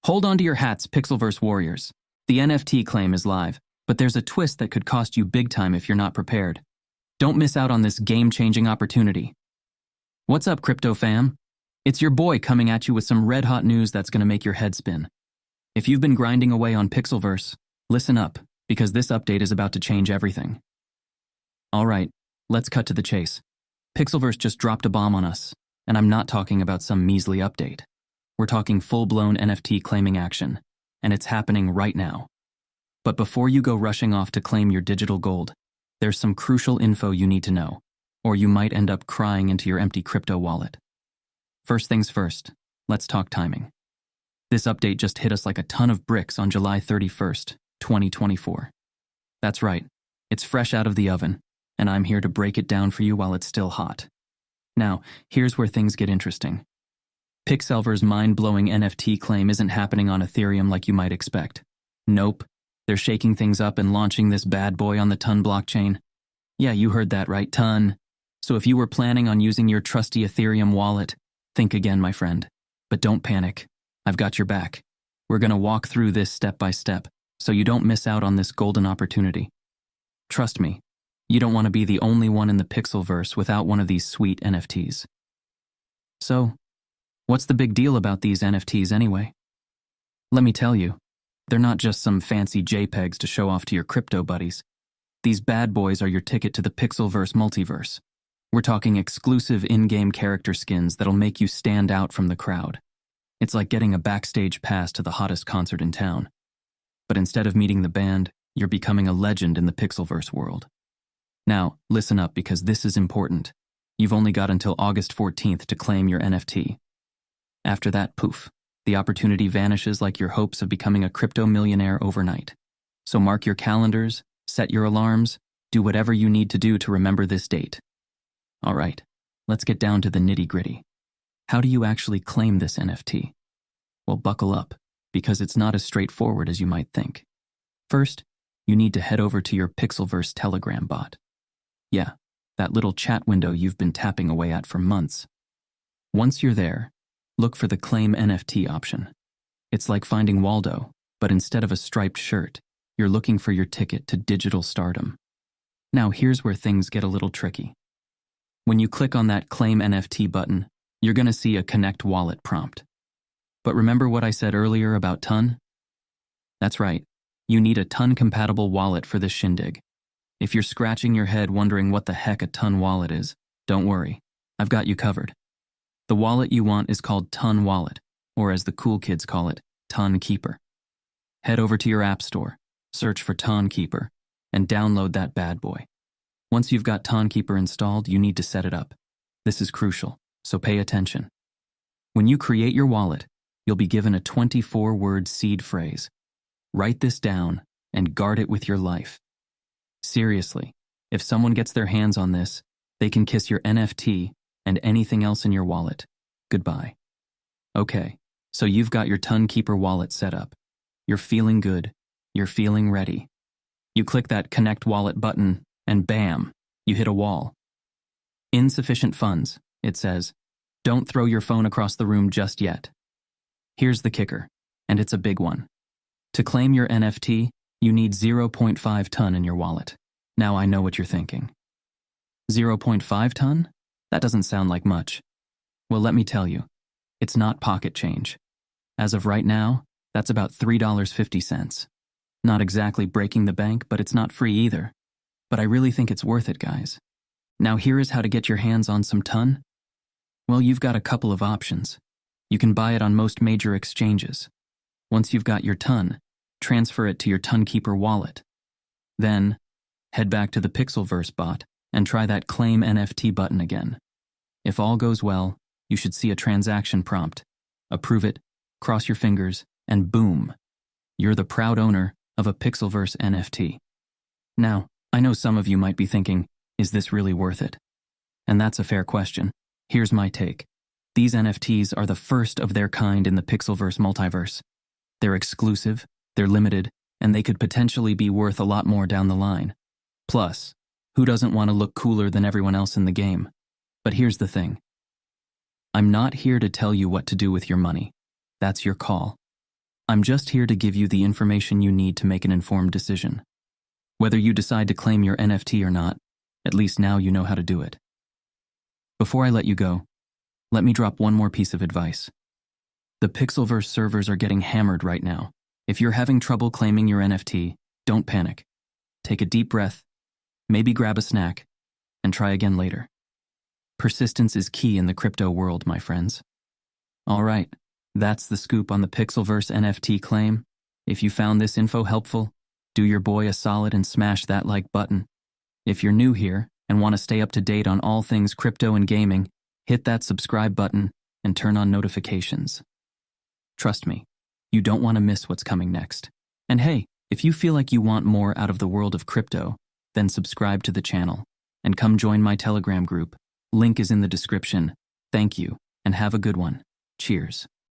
Hold on to your hats, Pixelverse warriors. The NFT claim is live, but there's a twist that could cost you big time if you're not prepared. Don't miss out on this game-changing opportunity. What's up, crypto fam? It's your boy coming at you with some red-hot news that's gonna make your head spin. If you've been grinding away on Pixelverse, listen up, because this update is about to change everything. Alright, let's cut to the chase. Pixelverse just dropped a bomb on us, and I'm not talking about some measly update. We're talking full-blown NFT claiming action, and it's happening right now. But before you go rushing off to claim your digital gold, there's some crucial info you need to know, or you might end up crying into your empty crypto wallet. First things first, let's talk timing. This update just hit us like a ton of bricks on July 31st, 2024. That's right, it's fresh out of the oven, and I'm here to break it down for you while it's still hot. Now, here's where things get interesting. Pixelverse's mind-blowing NFT claim isn't happening on Ethereum like you might expect. Nope, they're shaking things up and launching this bad boy on the Ton blockchain. Yeah, you heard that right, Ton. So if you were planning on using your trusty Ethereum wallet, think again, my friend. But don't panic, I've got your back. We're gonna walk through this step by step, so you don't miss out on this golden opportunity. Trust me, you don't want to be the only one in the Pixelverse without one of these sweet NFTs. So, what's the big deal about these NFTs anyway? Let me tell you, they're not just some fancy JPEGs to show off to your crypto buddies. These bad boys are your ticket to the Pixelverse multiverse. We're talking exclusive in-game character skins that'll make you stand out from the crowd. It's like getting a backstage pass to the hottest concert in town. But instead of meeting the band, you're becoming a legend in the Pixelverse world. Now, listen up because this is important. You've only got until August 14th to claim your NFT. After that, poof, the opportunity vanishes like your hopes of becoming a crypto millionaire overnight. So mark your calendars, set your alarms, do whatever you need to do to remember this date. All right, let's get down to the nitty-gritty. How do you actually claim this NFT? Well, buckle up, because it's not as straightforward as you might think. First, you need to head over to your Pixelverse Telegram bot. Yeah, that little chat window you've been tapping away at for months. Once you're there, look for the Claim NFT option. It's like finding Waldo, but instead of a striped shirt, you're looking for your ticket to digital stardom. Now here's where things get a little tricky. When you click on that Claim NFT button, you're gonna see a Connect Wallet prompt. But remember what I said earlier about Ton? That's right, you need a Ton-compatible wallet for this shindig. If you're scratching your head wondering what the heck a Ton wallet is, don't worry, I've got you covered. The wallet you want is called Ton Wallet, or as the cool kids call it, Ton Keeper. Head over to your app store, search for Ton Keeper, and download that bad boy. Once you've got Ton Keeper installed, you need to set it up. This is crucial, so pay attention. When you create your wallet, you'll be given a 24-word seed phrase. Write this down and guard it with your life. Seriously, if someone gets their hands on this, they can kiss your NFT and anything else in your wallet goodbye. Okay, so you've got your Ton Keeper wallet set up. You're feeling good. You're feeling ready. You click that Connect Wallet button, and bam, you hit a wall. Insufficient funds, it says. Don't throw your phone across the room just yet. Here's the kicker, and it's a big one. To claim your NFT, you need 0.5 ton in your wallet. Now I know what you're thinking. 0.5 ton? That doesn't sound like much. Well, let me tell you, it's not pocket change. As of right now, that's about $3.50. Not exactly breaking the bank, but it's not free either. But I really think it's worth it, guys. Now here is how to get your hands on some ton. Well, you've got a couple of options. You can buy it on most major exchanges. Once you've got your ton, transfer it to your Ton Keeper wallet. Then, head back to the Pixelverse bot and try that Claim NFT button again. If all goes well, you should see a transaction prompt. Approve it, cross your fingers, and boom, you're the proud owner of a Pixelverse NFT. Now, I know some of you might be thinking, is this really worth it? And that's a fair question. Here's my take. These NFTs are the first of their kind in the Pixelverse multiverse. They're exclusive, they're limited, and they could potentially be worth a lot more down the line. Plus, who doesn't want to look cooler than everyone else in the game? But here's the thing. I'm not here to tell you what to do with your money. That's your call. I'm just here to give you the information you need to make an informed decision. Whether you decide to claim your NFT or not, at least now you know how to do it. Before I let you go, let me drop one more piece of advice. The Pixelverse servers are getting hammered right now. If you're having trouble claiming your NFT, don't panic. Take a deep breath, maybe grab a snack, and try again later. Persistence is key in the crypto world, my friends. All right, that's the scoop on the Pixelverse NFT claim. If you found this info helpful, do your boy a solid and smash that like button. If you're new here and want to stay up to date on all things crypto and gaming, hit that subscribe button and turn on notifications. Trust me, you don't want to miss what's coming next. And hey, if you feel like you want more out of the world of crypto, then subscribe to the channel and come join my Telegram group. Link is in the description. Thank you, and have a good one. Cheers.